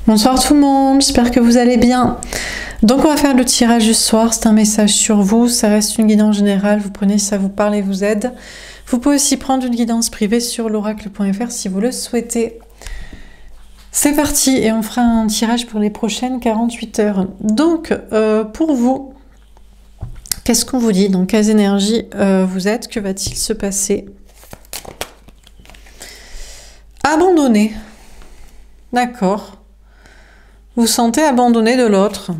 Bonsoir tout le monde, j'espère que vous allez bien. Donc on va faire le tirage du soir, c'est un message sur vous, ça reste une guidance générale, vous prenez si ça vous parle et vous aide. Vous pouvez aussi prendre une guidance privée sur l'oracle.fr si vous le souhaitez. C'est parti et on fera un tirage pour les prochaines 48 heures. Donc pour vous, qu'est-ce qu'on vous dit? Dans quelles énergies vous êtes? Que va-t-il se passer? Abandonné. D'accord. Vous vous sentez abandonné de l'autre.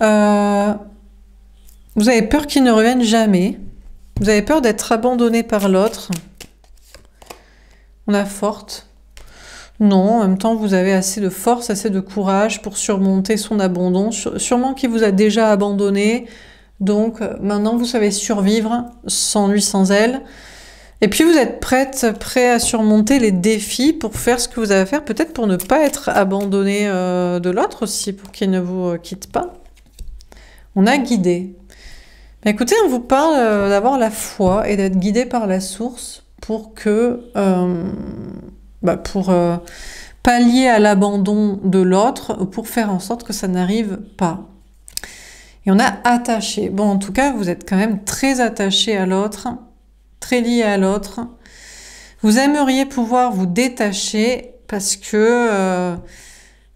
Vous avez peur qu'il ne revienne jamais. Vous avez peur d'être abandonné par l'autre. On a forte. Non, en même temps, vous avez assez de force, assez de courage pour surmonter son abandon. Sûrement qu'il vous a déjà abandonné. Donc, maintenant, vous savez survivre sans lui, sans elle. Et puis, vous êtes prêt à surmonter les défis pour faire ce que vous avez à faire. Peut-être pour ne pas être abandonné de l'autre aussi, pour qu'il ne vous quitte pas. On a guidé. Mais écoutez, on vous parle d'avoir la foi et d'être guidé par la source pour que... pallier à l'abandon de l'autre, pour faire en sorte que ça n'arrive pas. Et on a attaché. Bon, en tout cas, vous êtes quand même très attaché à l'autre, très lié à l'autre. Vous aimeriez pouvoir vous détacher parce que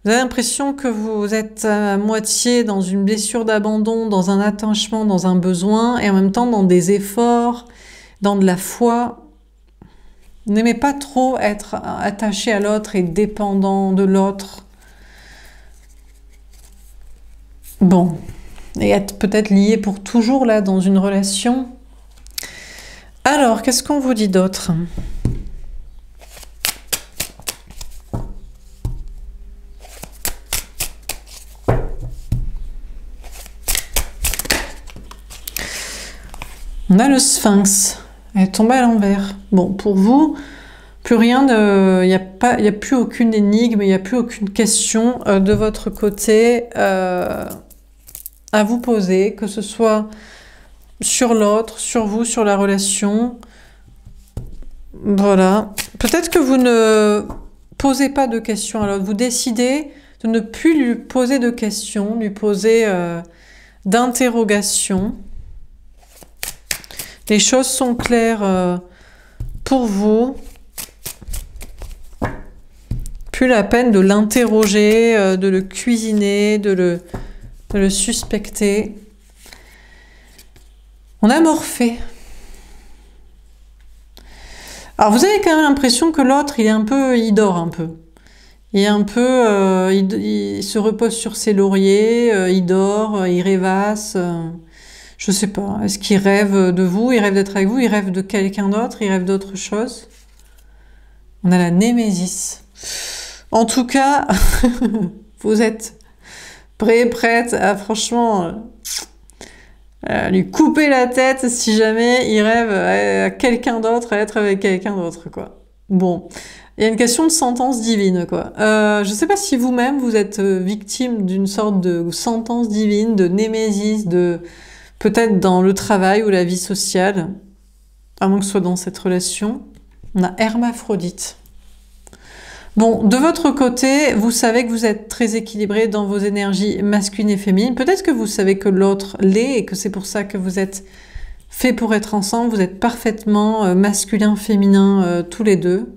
vous avez l'impression que vous êtes à moitié dans une blessure d'abandon, dans un attachement, dans un besoin, et en même temps dans des efforts, dans de la foi. Vous n'aimez pas trop être attaché à l'autre et dépendant de l'autre. Bon. Et être peut-être lié pour toujours là dans une relation. Alors, qu'est-ce qu'on vous dit d'autre? On a le Sphinx. Elle est tombée à l'envers. Bon, pour vous, plus rien il n'y a plus aucune énigme, il n'y a plus aucune question de votre côté à vous poser, que ce soit sur l'autre, sur vous, sur la relation. Voilà. Peut-être que vous ne posez pas de questions à l'autre. Vous décidez de ne plus lui poser de questions, lui poser d'interrogations. Les choses sont claires pour vous. Plus la peine de l'interroger, de le cuisiner, de le suspecter. On a Morphée. Alors vous avez quand même l'impression que l'autre, il dort un peu. Il est un peu, il se repose sur ses lauriers, il dort, il rêvasse. Je sais pas, est-ce qu'il rêve de vous? Il rêve d'être avec vous? Il rêve de quelqu'un d'autre? Il rêve d'autre chose? On a la Némésis. En tout cas, vous êtes prête à franchement lui couper la tête si jamais il rêve à quelqu'un d'autre, à être avec quelqu'un d'autre, quoi. Bon, il y a une question de sentence divine, quoi. Je sais pas si vous-même vous êtes victime d'une sorte de sentence divine, de némésis, de... peut-être dans le travail ou la vie sociale, à moins que ce soit dans cette relation. On a Hermaphrodite. Bon, de votre côté, vous savez que vous êtes très équilibré dans vos énergies masculines et féminines. Peut-être que vous savez que l'autre l'est et que c'est pour ça que vous êtes fait pour être ensemble. Vous êtes parfaitement masculin, féminin, tous les deux.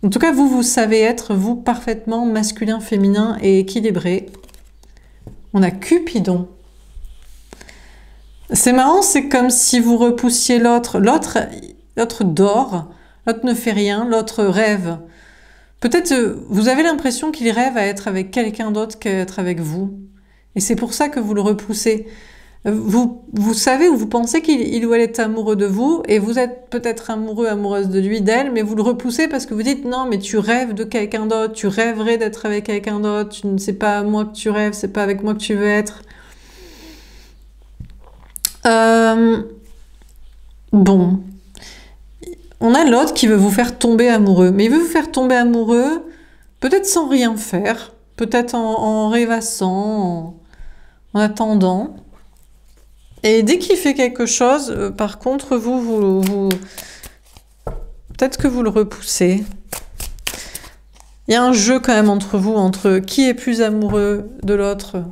En tout cas, vous savez être, vous, parfaitement masculin, féminin et équilibré. On a Cupidon. C'est marrant, c'est comme si vous repoussiez l'autre. L'autre dort, l'autre ne fait rien, l'autre rêve. Peut-être vous avez l'impression qu'il rêve à être avec quelqu'un d'autre qu'à être avec vous. Et c'est pour ça que vous le repoussez. Vous savez ou vous pensez qu'il ou elle est amoureux de vous et vous êtes peut-être amoureux, amoureuse de lui, d'elle, mais vous le repoussez parce que vous dites non, mais tu rêves de quelqu'un d'autre, tu rêverais d'être avec quelqu'un d'autre, c'est pas à moi que tu rêves, c'est pas avec moi que tu veux être. Bon. On a l'autre qui veut vous faire tomber amoureux. Mais il veut vous faire tomber amoureux, peut-être sans rien faire, peut-être en rêvassant, en attendant. Et dès qu'il fait quelque chose, par contre, peut-être que vous le repoussez. Il y a un jeu quand même entre vous, entre qui est plus amoureux de l'autre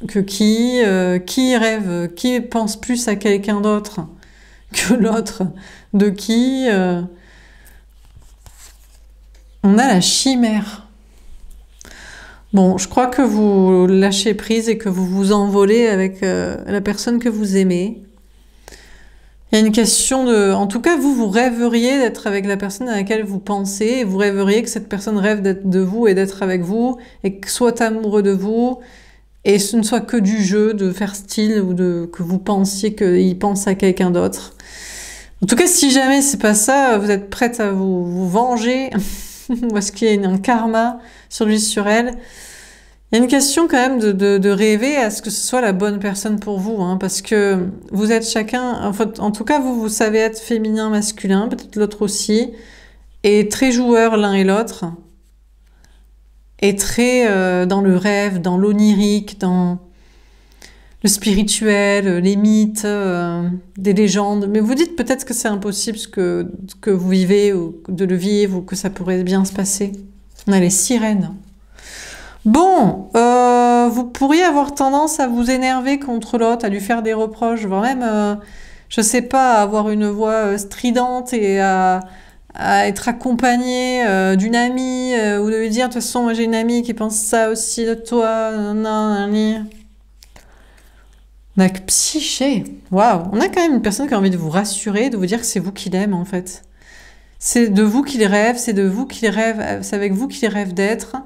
que qui rêve, qui pense plus à quelqu'un d'autre que l'autre, de qui. On a la chimère. Bon, je crois que vous lâchez prise et que vous vous envolez avec la personne que vous aimez. Il y a une question de... En tout cas, vous rêveriez d'être avec la personne à laquelle vous pensez, et vous rêveriez que cette personne rêve d'être de vous et d'être avec vous, et que soit amoureux de vous, et ce ne soit que du jeu, de faire style, ou que vous pensiez qu'il pense à quelqu'un d'autre. En tout cas, si jamais c'est pas ça, vous êtes prête à vous venger, parce qu'il y a un karma sur lui, sur elle. Il y a une question quand même de rêver à ce que ce soit la bonne personne pour vous, hein, parce que vous êtes chacun, en tout cas vous savez être féminin, masculin, peut-être l'autre aussi, et très joueurs l'un et l'autre, et très dans le rêve, dans l'onirique, dans le spirituel, les mythes, des légendes. Mais vous dites peut-être que c'est impossible que vous vivez, ou de le vivre, ou que ça pourrait bien se passer. On a les sirènes. Bon, vous pourriez avoir tendance à vous énerver contre l'autre, à lui faire des reproches, voire même, je sais pas, à avoir une voix stridente et à être accompagné d'une amie ou de lui dire, de toute façon, moi j'ai une amie qui pense ça aussi de toi, non. On a que Psyché, waouh, on a quand même une personne qui a envie de vous rassurer, de vous dire que c'est vous qui l'aime en fait. C'est de vous qu'il rêve, c'est de vous qu'il rêve, c'est avec vous qu'il rêve d'être.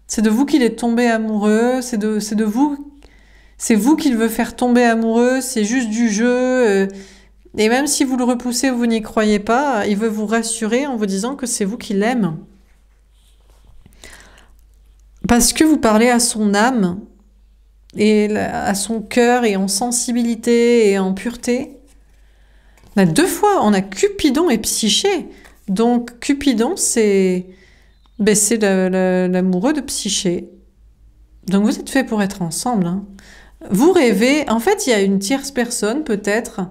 C'est de vous qu'il est tombé amoureux, c'est vous qu'il veut faire tomber amoureux, c'est juste du jeu. Et même si vous le repoussez ou vous n'y croyez pas, il veut vous rassurer en vous disant que c'est vous qui l'aime. Parce que vous parlez à son âme, et à son cœur, et en sensibilité, et en pureté. On a deux fois, on a Cupidon et Psyché. Donc Cupidon, c'est l'amoureux de Psyché. Donc vous êtes fait pour être ensemble. Hein. Vous rêvez, en fait il y a une tierce personne peut-être.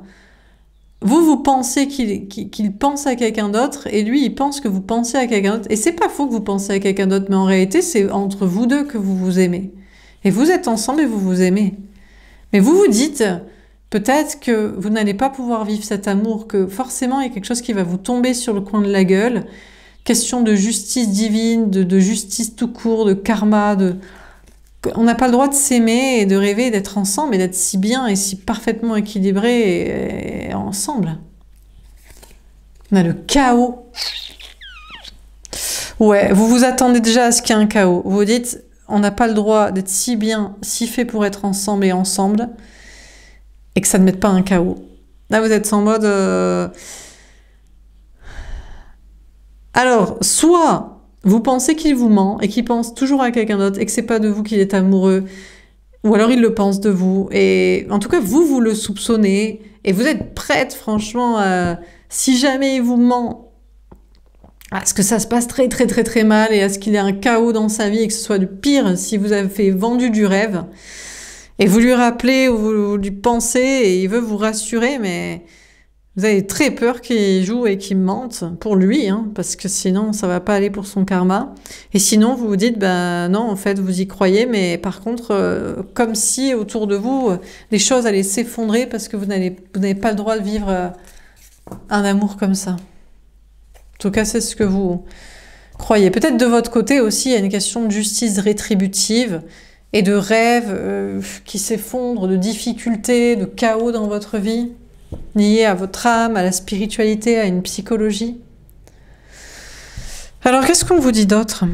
Vous pensez qu'il pense à quelqu'un d'autre et lui il pense que vous pensez à quelqu'un d'autre. Et c'est pas faux que vous pensez à quelqu'un d'autre, mais en réalité c'est entre vous deux que vous vous aimez. Et vous êtes ensemble et vous vous aimez. Mais vous vous dites peut-être que vous n'allez pas pouvoir vivre cet amour, que forcément il y a quelque chose qui va vous tomber sur le coin de la gueule. Question de justice divine, de justice tout court, de karma, on n'a pas le droit de s'aimer et de rêver d'être ensemble et d'être si bien et si parfaitement équilibrés et ensemble. On a le chaos. Ouais, vous vous attendez déjà à ce qu'il y ait un chaos. Vous vous dites, on n'a pas le droit d'être si bien, si fait pour être ensemble et ensemble, et que ça ne mette pas un chaos. Là, vous êtes en mode... Alors, soit vous pensez qu'il vous ment et qu'il pense toujours à quelqu'un d'autre et que c'est pas de vous qu'il est amoureux, ou alors il le pense de vous. Et en tout cas, vous le soupçonnez et vous êtes prête, franchement, si jamais il vous ment, à ce que ça se passe très très très très mal et à ce qu'il y ait un chaos dans sa vie et que ce soit du pire si vous avez vendu du rêve. Et vous lui rappelez ou vous lui pensez et il veut vous rassurer, mais... Vous avez très peur qu'il joue et qu'il mente pour lui, hein, parce que sinon ça va pas aller pour son karma. Et sinon vous vous dites, ben non, en fait vous y croyez, mais par contre, comme si autour de vous, les choses allaient s'effondrer parce que vous n'avez pas le droit de vivre un amour comme ça. En tout cas, c'est ce que vous croyez. Peut-être de votre côté aussi, il y a une question de justice rétributive et de rêves qui s'effondrent, de difficultés, de chaos dans votre vie. Lié à votre âme, à la spiritualité, à une psychologie. Alors, qu'est-ce qu'on vous dit d'autre?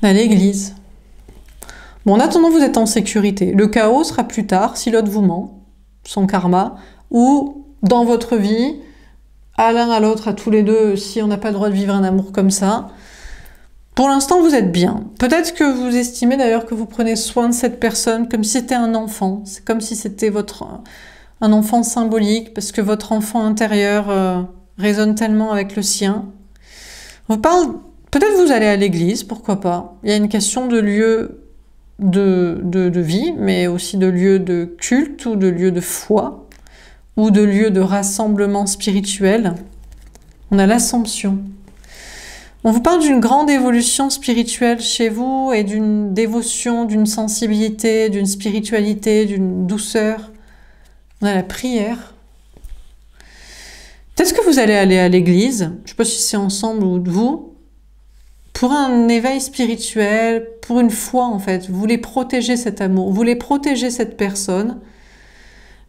À l'église. Bon, en attendant, vous êtes en sécurité. Le chaos sera plus tard, si l'autre vous ment, son karma, ou dans votre vie, à l'un à l'autre, à tous les deux, si on n'a pas le droit de vivre un amour comme ça. Pour l'instant, vous êtes bien. Peut-être que vous estimez d'ailleurs que vous prenez soin de cette personne comme si c'était un enfant. C'est comme si c'était un enfant symbolique, parce que votre enfant intérieur résonne tellement avec le sien. On parle, peut-être vous allez à l'église, pourquoi pas. Il y a une question de lieu de vie, mais aussi de lieu de culte ou de lieu de foi, ou de lieu de rassemblement spirituel. On a l'Assomption. On vous parle d'une grande évolution spirituelle chez vous et d'une dévotion, d'une sensibilité, d'une spiritualité, d'une douceur. On a la prière. Peut-être que vous allez aller à l'église, je ne sais pas si c'est ensemble ou de vous, pour un éveil spirituel, pour une foi en fait. Vous voulez protéger cet amour, vous voulez protéger cette personne,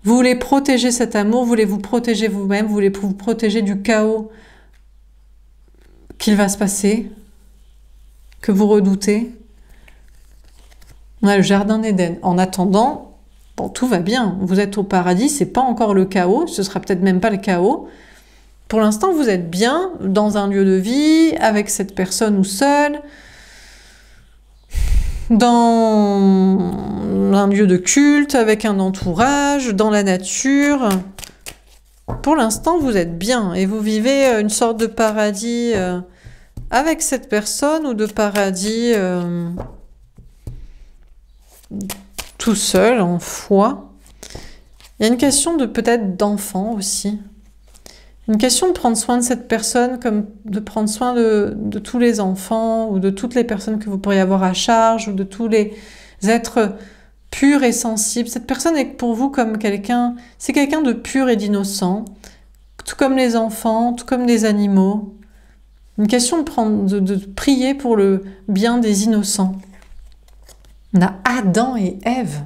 vous voulez protéger cet amour, vous voulez vous protéger vous-même, vous voulez vous protéger du chaos qu'il va se passer, que vous redoutez. On a le jardin d'Éden. En attendant, bon, tout va bien. Vous êtes au paradis, c'est pas encore le chaos, ce sera peut-être même pas le chaos. Pour l'instant, vous êtes bien dans un lieu de vie, avec cette personne ou seul, dans un lieu de culte, avec un entourage, dans la nature. Pour l'instant, vous êtes bien et vous vivez une sorte de paradis avec cette personne ou de paradis tout seul, en foi. Il y a une question de peut-être d'enfant aussi. Une question de prendre soin de cette personne comme de prendre soin de tous les enfants ou de toutes les personnes que vous pourriez avoir à charge ou de tous les êtres purs et sensibles. Cette personne est pour vous comme quelqu'un, c'est quelqu'un de pur et d'innocent, tout comme les enfants, tout comme les animaux. Une question de prier pour le bien des innocents. On a Adam et Ève.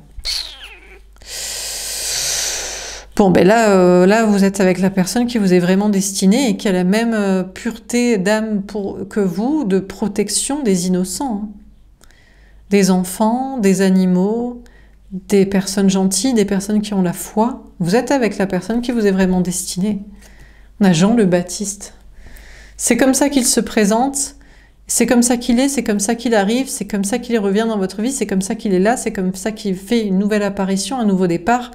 Bon, ben là, vous êtes avec la personne qui vous est vraiment destinée et qui a la même pureté d'âme que vous, de protection des innocents. Hein. Des enfants, des animaux, des personnes gentilles, des personnes qui ont la foi. Vous êtes avec la personne qui vous est vraiment destinée. On a Jean le Baptiste. C'est comme ça qu'il se présente, c'est comme ça qu'il est, c'est comme ça qu'il arrive, c'est comme ça qu'il revient dans votre vie, c'est comme ça qu'il est là, c'est comme ça qu'il fait une nouvelle apparition, un nouveau départ.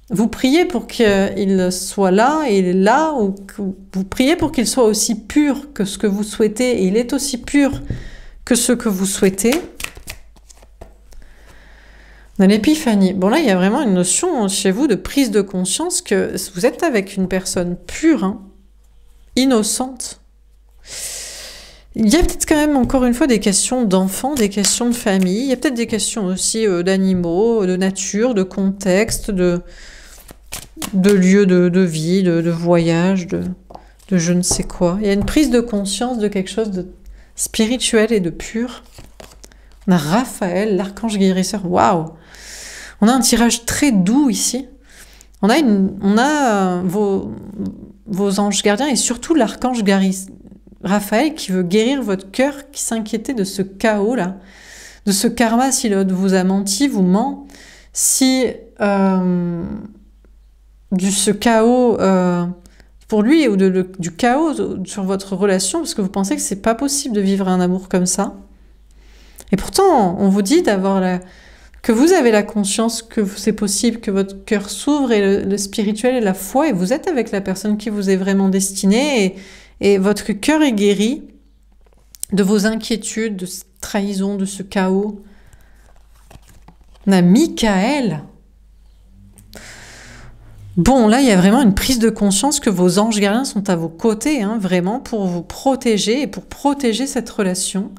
Vous priez pour qu'il soit là et là, ou vous priez pour qu'il soit aussi pur que ce que vous souhaitez, et il est aussi pur que ce que vous souhaitez. On a l'épiphanie. Bon là, il y a vraiment une notion chez vous de prise de conscience que vous êtes avec une personne pure, hein, innocente. Il y a peut-être quand même encore une fois des questions d'enfants, des questions de famille, il y a peut-être des questions aussi d'animaux, de nature, de contexte, de lieu de vie, de voyage, de je ne sais quoi. Il y a une prise de conscience de quelque chose de spirituel et de pur. On a Raphaël, l'archange guérisseur. Waouh! On a un tirage très doux ici. On a vos anges gardiens et surtout l'archange Raphaël qui veut guérir votre cœur, qui s'inquiétait de ce chaos-là, de ce karma si l'autre vous a menti, vous ment, si ce chaos pour lui ou du chaos sur votre relation, parce que vous pensez que c'est pas possible de vivre un amour comme ça. Et pourtant, on vous dit que vous avez la conscience que c'est possible, que votre cœur s'ouvre et le spirituel et la foi, et vous êtes avec la personne qui vous est vraiment destinée, et votre cœur est guéri de vos inquiétudes, de cette trahison, de ce chaos. On a Michael. Bon, là, il y a vraiment une prise de conscience que vos anges gardiens sont à vos côtés, hein, vraiment, pour vous protéger et pour protéger cette relation,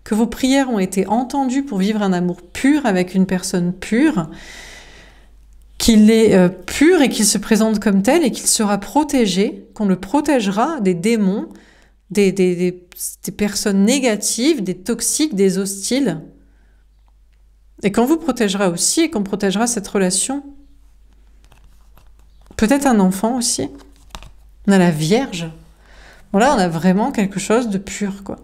que vos prières ont été entendues pour vivre un amour pur avec une personne pure, qu'il est pur et qu'il se présente comme tel et qu'il sera protégé, qu'on le protégera des démons, des personnes négatives, des toxiques, des hostiles, et qu'on vous protégera aussi et qu'on protégera cette relation. Peut-être un enfant aussi. On a la Vierge. Bon là, on a vraiment quelque chose de pur, quoi.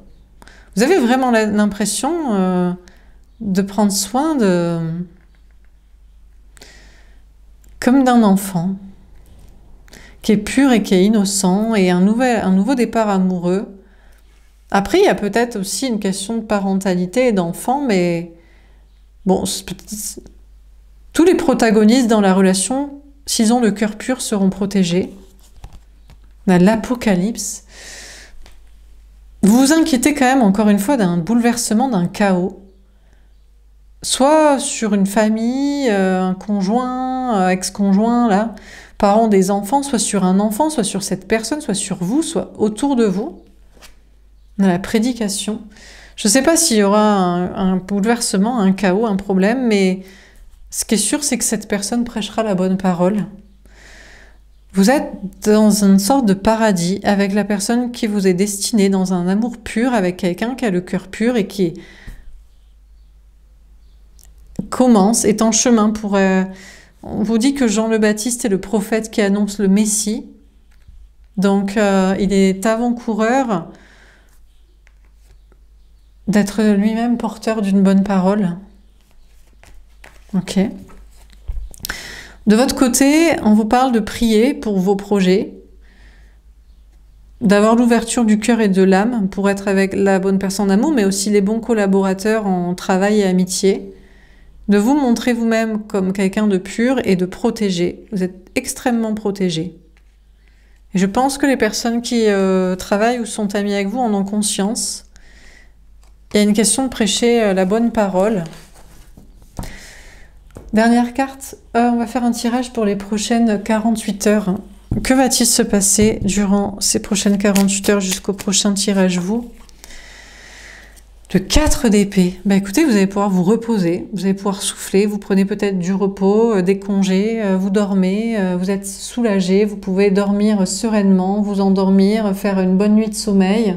Vous avez vraiment l'impression de prendre soin comme d'un enfant qui est pur et qui est innocent et un nouveau départ amoureux. Après, il y a peut-être aussi une question de parentalité et d'enfant, mais bon, tous les protagonistes dans la relation, s'ils ont le cœur pur, seront protégés. On a l'Apocalypse. Vous vous inquiétez quand même, encore une fois, d'un bouleversement, d'un chaos. Soit sur une famille, un conjoint, ex-conjoint, là, parents des enfants, soit sur un enfant, soit sur cette personne, soit sur vous, soit autour de vous. On a la prédication. Je ne sais pas s'il y aura un bouleversement, un chaos, un problème, mais ce qui est sûr, c'est que cette personne prêchera la bonne parole. Vous êtes dans une sorte de paradis avec la personne qui vous est destinée, dans un amour pur, avec quelqu'un qui a le cœur pur et qui commence, est en chemin pour... on vous dit que Jean le Baptiste est le prophète qui annonce le Messie. Donc, il est avant-coureur d'être lui-même porteur d'une bonne parole. Ok. De votre côté, on vous parle de prier pour vos projets, d'avoir l'ouverture du cœur et de l'âme pour être avec la bonne personne d'amour, mais aussi les bons collaborateurs en travail et amitié, de vous montrer vous-même comme quelqu'un de pur et de protégé. Vous êtes extrêmement protégé. Et je pense que les personnes qui travaillent ou sont amies avec vous en ont conscience. Il y a une question de prêcher la bonne parole. Dernière carte, on va faire un tirage pour les prochaines 48 heures. Que va-t-il se passer durant ces prochaines 48 heures jusqu'au prochain tirage, vous? Le 4 d'épée. Bah écoutez, vous allez pouvoir vous reposer, vous allez pouvoir souffler, vous prenez peut-être du repos, des congés, vous dormez, vous êtes soulagé, vous pouvez dormir sereinement, vous endormir, faire une bonne nuit de sommeil.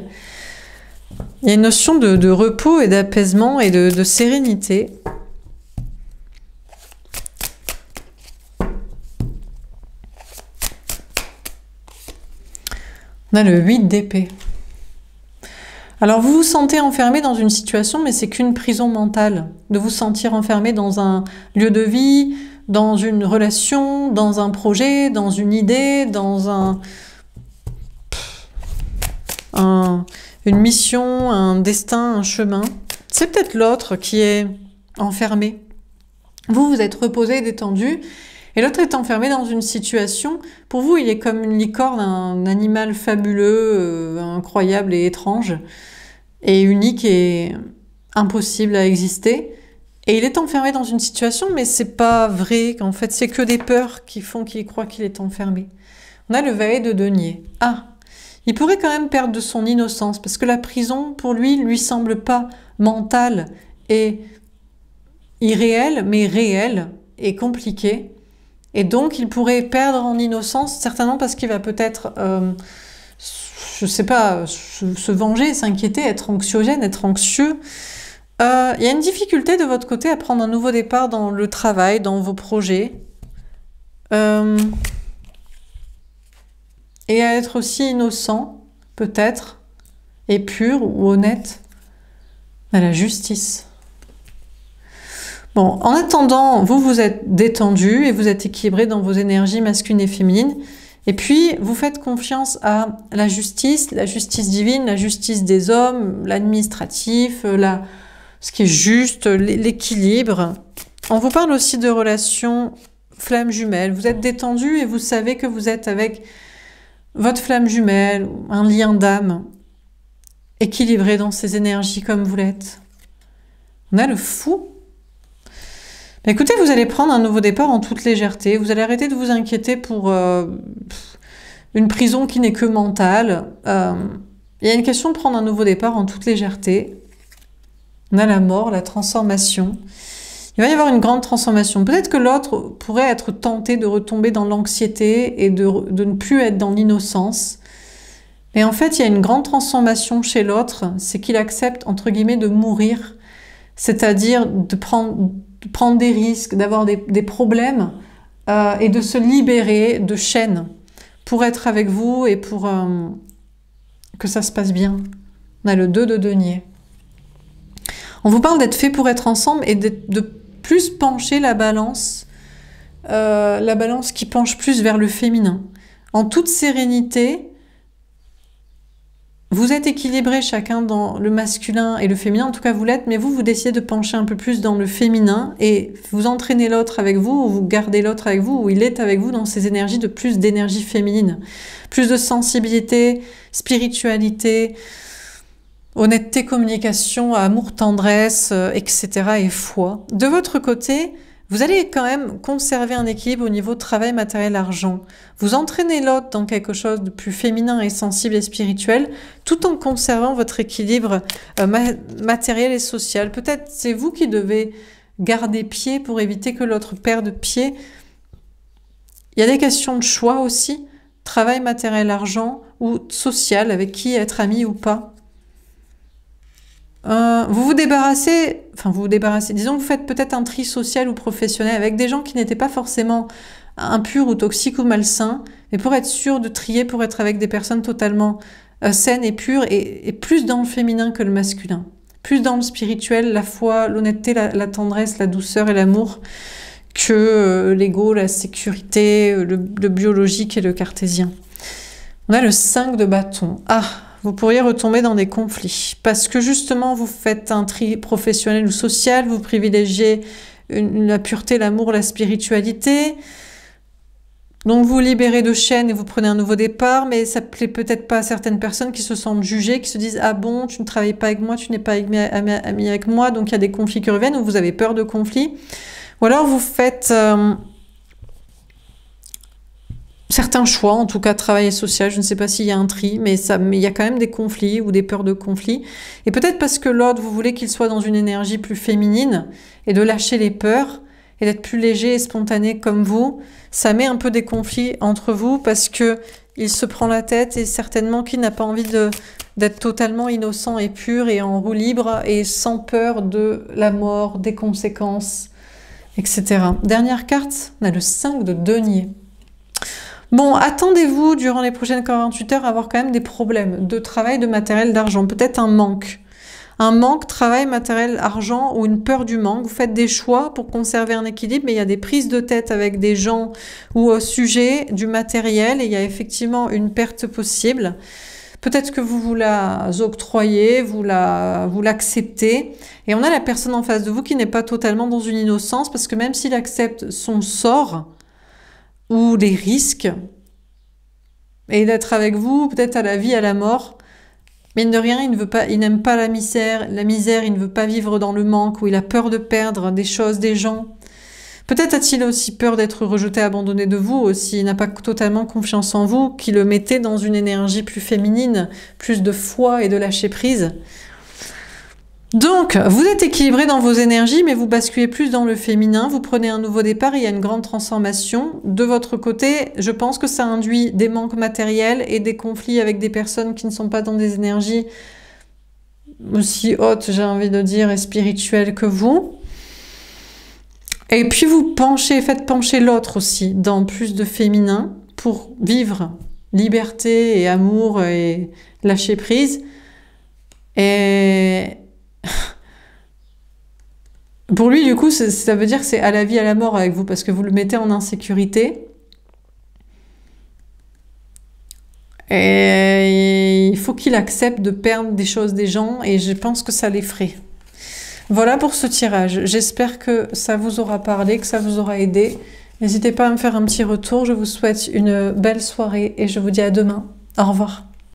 Il y a une notion de repos et d'apaisement et de sérénité. On a le 8 d'épée. Alors vous vous sentez enfermé dans une situation, mais c'est qu'une prison mentale. De vous sentir enfermé dans un lieu de vie, dans une relation, dans un projet, dans une idée, dans une mission, un destin, un chemin. C'est peut-être l'autre qui est enfermé. Vous, vous êtes reposé, détendu, et l'autre est enfermé dans une situation. Pour vous, il est comme une licorne, un animal fabuleux, incroyable et étrange, et unique et impossible à exister. Et il est enfermé dans une situation, mais c'est pas vrai, qu'en fait, c'est que des peurs qui font qu'il croit qu'il est enfermé. On a le valet de denier. Ah! Il pourrait quand même perdre de son innocence, parce que la prison, pour lui semble pas mentale et irréelle, mais réelle et compliquée. Et donc, il pourrait perdre en innocence, certainement parce qu'il va peut-être, je sais pas, se venger, s'inquiéter, être anxiogène, être anxieux. Il y a une difficulté de votre côté à prendre un nouveau départ dans le travail, dans vos projets. Et à être aussi innocent, peut-être, et pur ou honnête, à la justice. Bon, en attendant, vous êtes détendu et vous êtes équilibré dans vos énergies masculines et féminines. Et puis, vous faites confiance à la justice divine, la justice des hommes, l'administratif, ce qui est juste, l'équilibre. On vous parle aussi de relations flammes jumelles. Vous êtes détendu et vous savez que vous êtes avec votre flamme jumelle, un lien d'âme, équilibré dans ses énergies comme vous l'êtes. On a le fou. Mais écoutez, vous allez prendre un nouveau départ en toute légèreté. Vous allez arrêter de vous inquiéter pour une prison qui n'est que mentale. Il y a une question de prendre un nouveau départ en toute légèreté. On a la mort, la transformation. Il va y avoir une grande transformation. Peut-être que l'autre pourrait être tenté de retomber dans l'anxiété et de ne plus être dans l'innocence. Mais en fait, il y a une grande transformation chez l'autre, c'est qu'il accepte, entre guillemets, de mourir, c'est-à-dire de prendre des risques, d'avoir des problèmes et de se libérer de chaînes pour être avec vous et pour que ça se passe bien. On a le 2 de denier. On vous parle d'être fait pour être ensemble et de plus pencher la balance qui penche plus vers le féminin. En toute sérénité, vous êtes équilibrés chacun dans le masculin et le féminin, en tout cas vous l'êtes, mais vous décidez de pencher un peu plus dans le féminin et vous entraînez l'autre avec vous, ou vous gardez l'autre avec vous, ou il est avec vous dans ces énergies de plus d'énergie féminine, plus de sensibilité, spiritualité, honnêteté, communication, amour, tendresse, etc. et foi. De votre côté, Vous allez quand même conserver un équilibre au niveau travail, matériel, argent. Vous entraînez l'autre dans quelque chose de plus féminin et sensible et spirituel, tout en conservant votre équilibre matériel et social. Peut-être c'est vous qui devez garder pied pour éviter que l'autre perde pied. Il y a des questions de choix aussi, travail, matériel, argent ou social, avec qui être ami ou pas. Vous vous débarrassez, disons que vous faites peut-être un tri social ou professionnel avec des gens qui n'étaient pas forcément impurs ou toxiques ou malsains, mais pour être sûr de trier, pour être avec des personnes totalement saines et pures et plus dans le féminin que le masculin. Plus dans le spirituel, la foi, l'honnêteté, la tendresse, la douceur et l'amour que l'ego, la sécurité, le biologique et le cartésien. On a le 5 de bâton. Ah, vous pourriez retomber dans des conflits parce que justement vous faites un tri professionnel ou social, vous privilégiez la pureté, l'amour, la spiritualité. Donc vous libérez de chaînes et vous prenez un nouveau départ, mais ça plaît peut-être pas à certaines personnes qui se sentent jugées, qui se disent « Ah bon, tu ne travailles pas avec moi, tu n'es pas ami avec moi », donc il y a des conflits qui reviennent ou vous avez peur de conflits. Ou alors vous faites certains choix, en tout cas travail et social, je ne sais pas s'il y a un tri, mais il y a quand même des conflits ou des peurs de conflits. Et peut-être parce que l'autre, vous voulez qu'il soit dans une énergie plus féminine et de lâcher les peurs et d'être plus léger et spontané comme vous, ça met un peu des conflits entre vous parce que il se prend la tête et certainement qu'il n'a pas envie d'être totalement innocent et pur et en roue libre et sans peur de la mort, des conséquences, etc. Dernière carte, on a le 5 de denier. Bon, attendez-vous durant les prochaines 48 heures à avoir quand même des problèmes de travail, de matériel, d'argent. Peut-être un manque. Un manque, travail, matériel, argent ou une peur du manque. Vous faites des choix pour conserver un équilibre, mais il y a des prises de tête avec des gens ou au sujet du matériel et il y a effectivement une perte possible. Peut-être que vous la octroyez, vous l'acceptez. Et on a la personne en face de vous qui n'est pas totalement dans une innocence parce que même s'il accepte son sort ou les risques et d'être avec vous, peut-être à la vie, à la mort, mine de rien, il n'aime pas la misère, il ne veut pas vivre dans le manque, ou il a peur de perdre des choses, des gens. Peut-être a-t-il aussi peur d'être rejeté, abandonné de vous aussi, il n'a pas totalement confiance en vous, qui le mettez dans une énergie plus féminine, plus de foi et de lâcher prise. Donc, vous êtes équilibré dans vos énergies, mais vous basculez plus dans le féminin, vous prenez un nouveau départ, il y a une grande transformation. De votre côté, je pense que ça induit des manques matériels et des conflits avec des personnes qui ne sont pas dans des énergies aussi hautes, j'ai envie de dire, et spirituelles que vous. Et puis vous faites pencher l'autre aussi dans plus de féminin pour vivre liberté et amour et lâcher prise. Et pour lui, du coup, ça veut dire que c'est à la vie, à la mort avec vous, parce que vous le mettez en insécurité. Et il faut qu'il accepte de perdre des choses des gens, et je pense que ça l'effraie. Voilà pour ce tirage. J'espère que ça vous aura parlé, que ça vous aura aidé. N'hésitez pas à me faire un petit retour. Je vous souhaite une belle soirée, et je vous dis à demain. Au revoir.